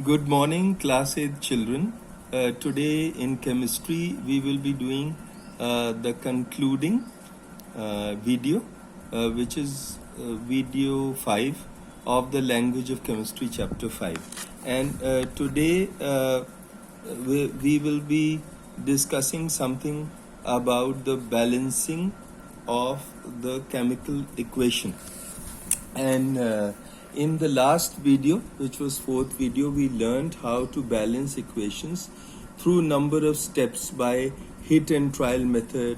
Good morning, class 8 children. Today in chemistry, we will be doing the concluding video, which is video 5 of the Language of Chemistry, chapter 5. And today we will be discussing something about the balancing of the chemical equation. And in the last video, which was fourth video, we learned how to balance equations through number of steps by hit and trial method,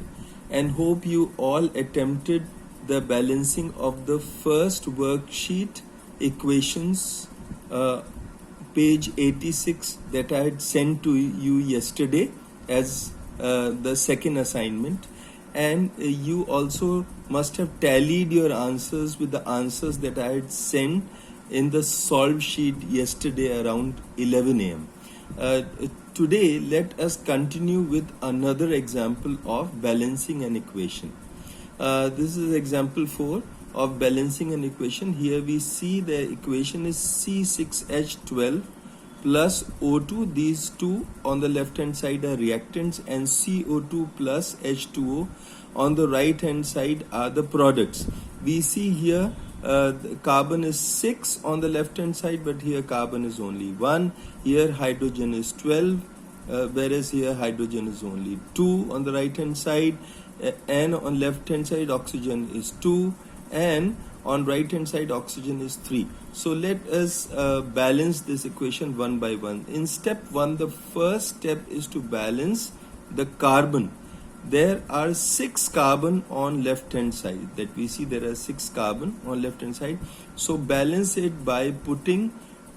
and hope you all attempted the balancing of the first worksheet equations, page 86, that I had sent to you yesterday as the second assignment. And you also must have tallied your answers with the answers that I had sent in the solve sheet yesterday around 11 a.m. Today, let us continue with another example of balancing an equation. This is example 4 of balancing an equation. Here we see the equation is C6H12 plus O2. These two on the left hand side are reactants, and CO2 plus H2O on the right hand side are the products. We see here the carbon is 6 on the left hand side, but here carbon is only 1. Here hydrogen is 12, whereas here hydrogen is only 2 on the right hand side, and on left hand side oxygen is 2, and on right hand side oxygen is 3. So let us balance this equation one by one. In step 1, the first step is to balance the carbon. There are 6 carbon on left hand side, that we see there are 6 carbon on left hand side. So balance it by putting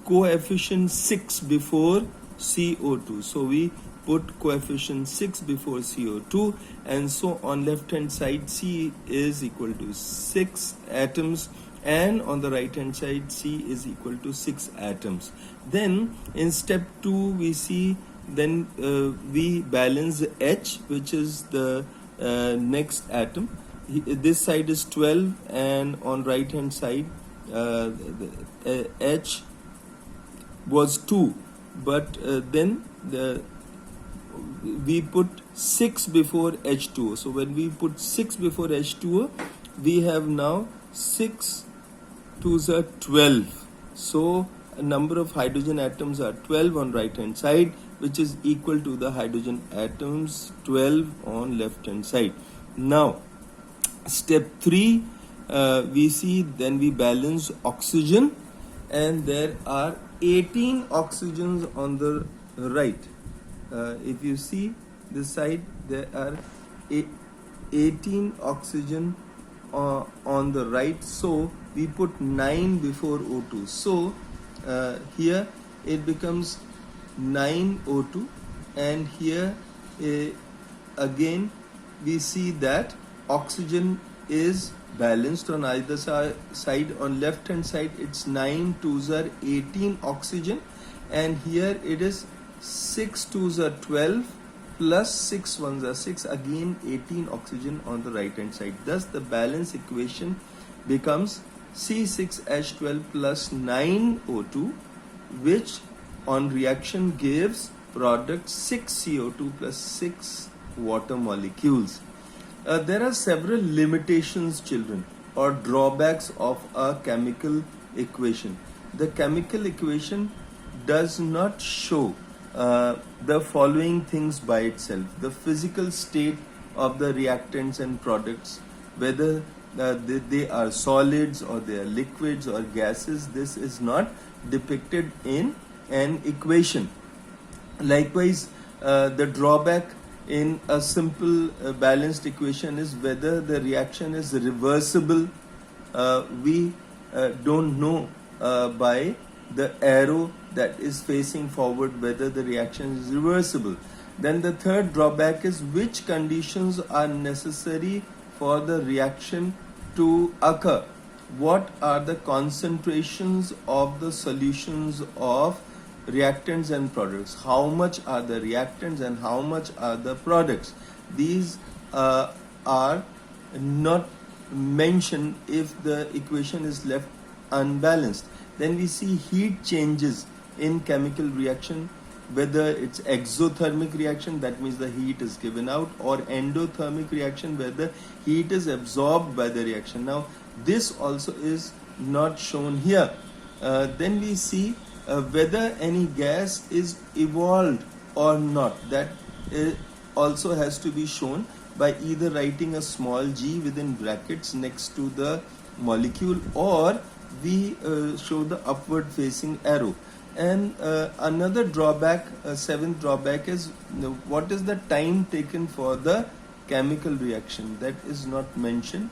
coefficient 6 before CO2. So we put coefficient 6 before CO2, and so on left hand side C is equal to 6 atoms, and on the right hand side C is equal to 6 atoms. Then in step 2 we see we balance H, which is the next atom. This side is 12, and on right hand side H was 2, but then we put 6 before H2O. So when we put 6 before H2O, we have now 6 2s are 12. So a number of hydrogen atoms are 12 on right hand side, which is equal to the hydrogen atoms 12 on left hand side. Now step 3, we see then we balance oxygen, and there are 18 oxygens on the right. If you see this side, there are 18 oxygen on the right, so we put 9 before O2. So here it becomes 9 O2, and here again we see that oxygen is balanced on either side. On left hand side it's 9 2s are 18 oxygen, and here it is 6 2s are 12 plus 6 1s are 6, again 18 oxygen on the right hand side. Thus the balance equation becomes C6H12 plus 9O2, which on reaction gives product 6 CO2 plus 6 water molecules. There are several limitations, children, or drawbacks of a chemical equation. The chemical equation does not show the following things by itself: the physical state of the reactants and products, whether they are solids or they are liquids or gases. This is not depicted in an equation. Likewise, the drawback in a simple balanced equation is whether the reaction is reversible. We don't know by the arrow that is facing forward whether the reaction is reversible. Then the third drawback is which conditions are necessary for the reaction to occur. What are the concentrations of the solutions of reactants and products? How much are the reactants and how much are the products? These are not mentioned if the equation is left unbalanced. Then we see heat changes in chemical reaction, whether it's exothermic reaction, that means the heat is given out, or endothermic reaction where the heat is absorbed by the reaction. Now this also is not shown here. Then we see whether any gas is evolved or not. That also has to be shown by either writing a small g within brackets next to the molecule, or we show the upward facing arrow. And another drawback, seventh drawback, is what is the time taken for the chemical reaction. That is not mentioned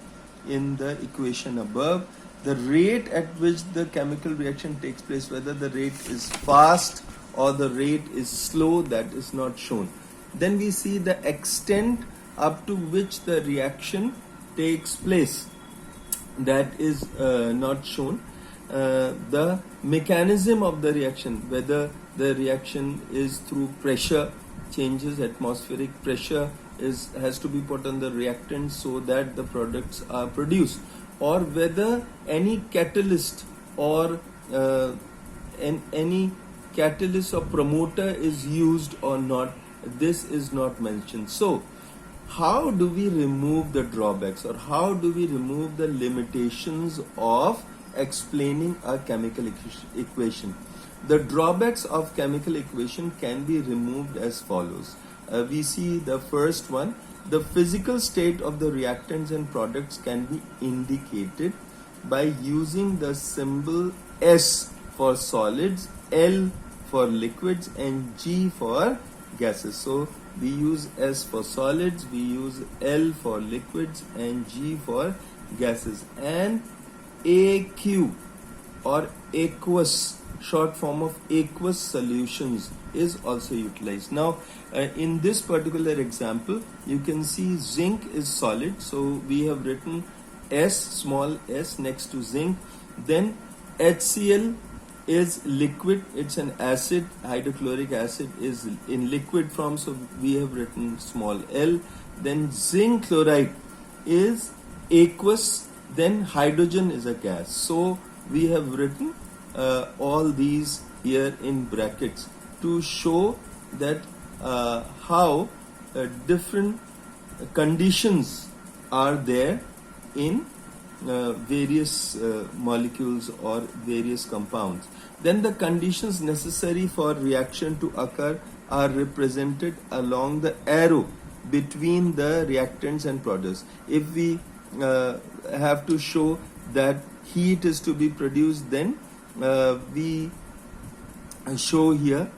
in the equation above. The rate at which the chemical reaction takes place, whether the rate is fast or the rate is slow, that is not shown. Then we see the extent up to which the reaction takes place, that is not shown. The mechanism of the reaction, whether the reaction is through pressure changes, atmospheric pressure has to be put on the reactant so that the products are produced, or whether any catalyst or any catalyst or promoter is used or not, this is not mentioned. So how do we remove the drawbacks, or how do we remove the limitations of explaining a chemical equation? The drawbacks of chemical equation can be removed as follows. We see the first one: the physical state of the reactants and products can be indicated by using the symbol S for solids, L for liquids, and G for gases. So we use S for solids, we use L for liquids, and G for gases. And AQ or aqueous, short form of aqueous solutions, is also utilized. Now in this particular example, you can see zinc is solid, so we have written S, small s, next to zinc. Then HCl is liquid, it's an acid, hydrochloric acid is in liquid form, so we have written small l. Then zinc chloride is aqueous, then hydrogen is a gas, so we have written all these here in brackets to show that how different conditions are there in various molecules or various compounds. Then the conditions necessary for reaction to occur are represented along the arrow between the reactants and products. If we have to show that heat is to be produced, then we show here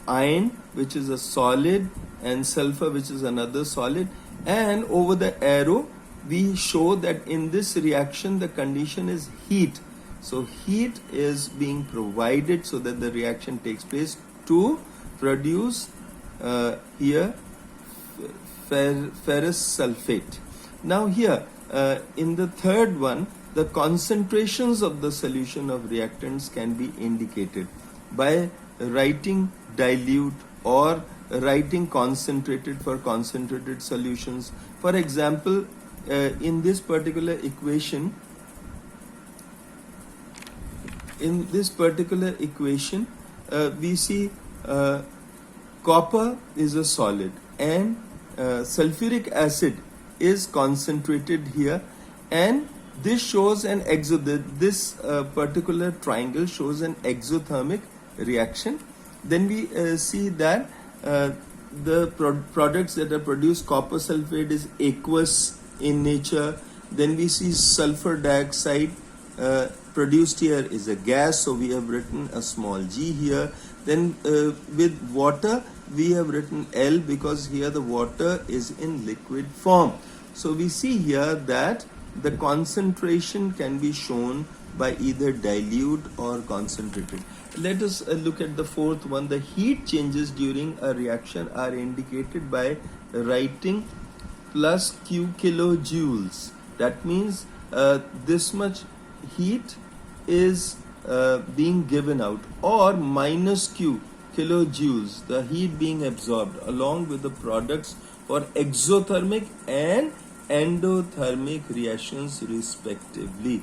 iron, which is a solid, and sulfur, which is another solid, and over the arrow we show that in this reaction the condition is heat. So heat is being provided so that the reaction takes place to produce here ferrous sulfate. Now here in the third one, the concentrations of the solution of reactants can be indicated by writing dilute or writing concentrated for concentrated solutions. For example, in this particular equation, we see copper is a solid and sulfuric acid is concentrated here, and this shows an this particular triangle shows an exothermic reaction. Then we see that the products that are produced, copper sulfate is aqueous in nature. Then we see sulfur dioxide produced here is a gas, so we have written a small g here. Then with water we have written L because here the water is in liquid form. So we see here that the concentration can be shown by either dilute or concentrated. Let us look at the fourth one. The heat changes during a reaction are indicated by writing plus Q kilojoules. That means this much heat is being given out, or minus Q kilojoules, the heat being absorbed along with the products for exothermic and endothermic reactions respectively,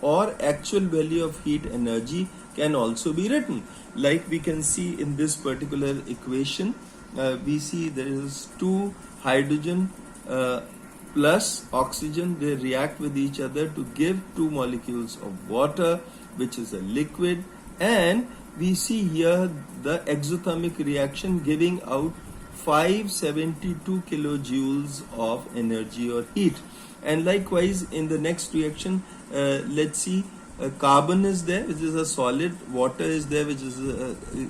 or actual value of heat energy can also be written. Like we can see in this particular equation, we see there is two hydrogen plus oxygen. They react with each other to give two molecules of water, which is a liquid, and we see here the exothermic reaction giving out 572 kilojoules of energy or heat. And likewise in the next reaction, let's see, carbon is there, which is a solid, water is there, which is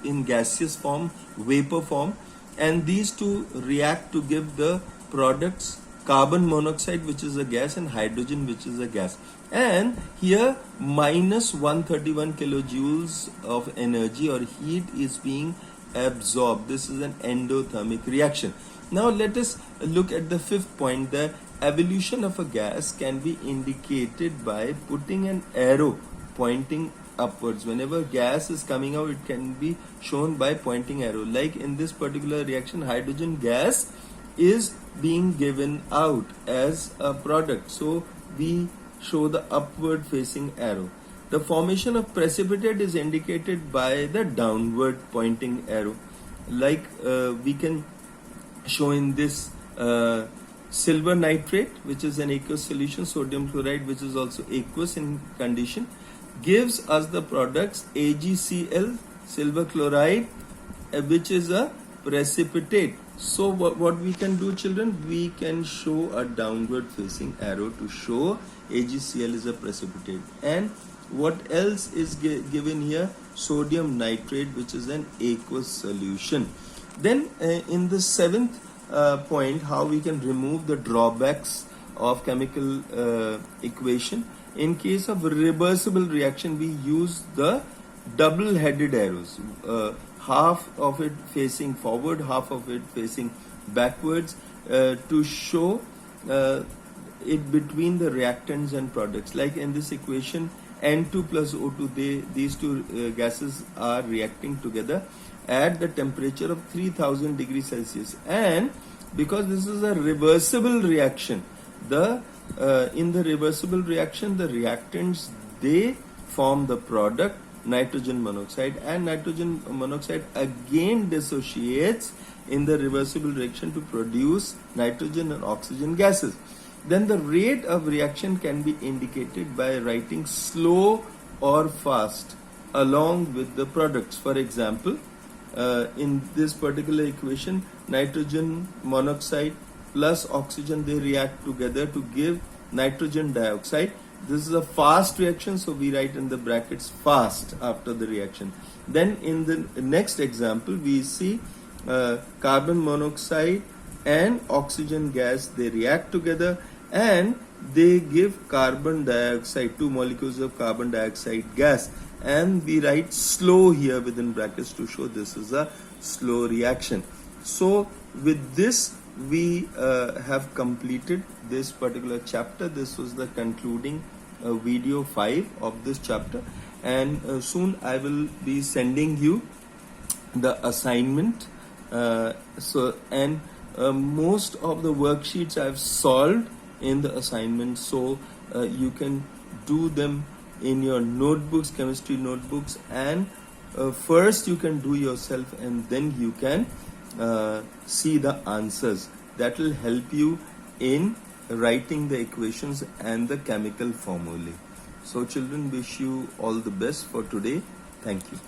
in gaseous form, vapor form, and these two react to give the products carbon monoxide, which is a gas, and hydrogen, which is a gas. And here minus 131 kilojoules of energy or heat is being absorbed. This is an endothermic reaction. Now let us look at the fifth point. The evolution of a gas can be indicated by putting an arrow pointing upwards. Whenever gas is coming out, it can be shown by pointing arrow. Like in this particular reaction, hydrogen gas is being given out as a product, so we show the upward facing arrow. The formation of precipitate is indicated by the downward pointing arrow. Like we can show in this silver nitrate, which is an aqueous solution, sodium chloride, which is also aqueous in condition, gives us the products AgCl, silver chloride, which is a precipitate. So what we can do, children, we can show a downward facing arrow to show AgCl is a precipitate. And what else is given here? Sodium nitrate, which is an aqueous solution. Then in the seventh point, how we can remove the drawbacks of chemical equation. In case of reversible reaction, we use the double-headed arrows, half of it facing forward, half of it facing backwards, to show it between the reactants and products. Like in this equation, N2 plus O2, these two gases are reacting together at the temperature of 3000 degrees Celsius. And because this is a reversible reaction, in the reversible reaction, the reactants, they form the product nitrogen monoxide, and nitrogen monoxide again dissociates in the reversible reaction to produce nitrogen and oxygen gases. Then the rate of reaction can be indicated by writing slow or fast along with the products. For example, in this particular equation, nitrogen monoxide plus oxygen, they react together to give nitrogen dioxide. This is a fast reaction, so we write in the brackets fast after the reaction. Then in the next example, we see carbon monoxide and oxygen gas, they react together and they give carbon dioxide, two molecules of carbon dioxide gas, and we write slow here within brackets to show this is a slow reaction. So with this, we have completed this particular chapter. This was the concluding video 5 of this chapter, and soon I will be sending you the assignment. Most of the worksheets I've solved in the assignment, so you can do them in your notebooks, chemistry notebooks, and first you can do yourself and then you can see the answers. That will help you in writing the equations and the chemical formulae. So children, wish you all the best for today. Thank you.